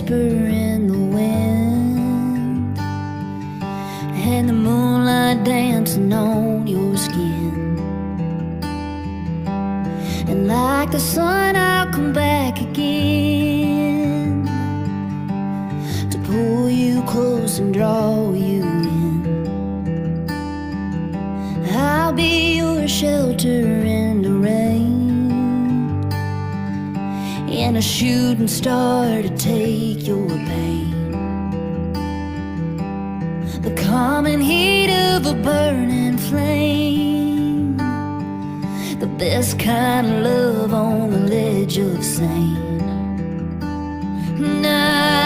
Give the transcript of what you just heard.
whisper in the wind, and the moonlight dancing on your skin. And like the sun, I'll come back again to pull you close and draw you in. I'll be your shelter in the rain, and a shooting star to take your pain. The common heat of a burning flame, the best kind of love on the ledge of sand. Now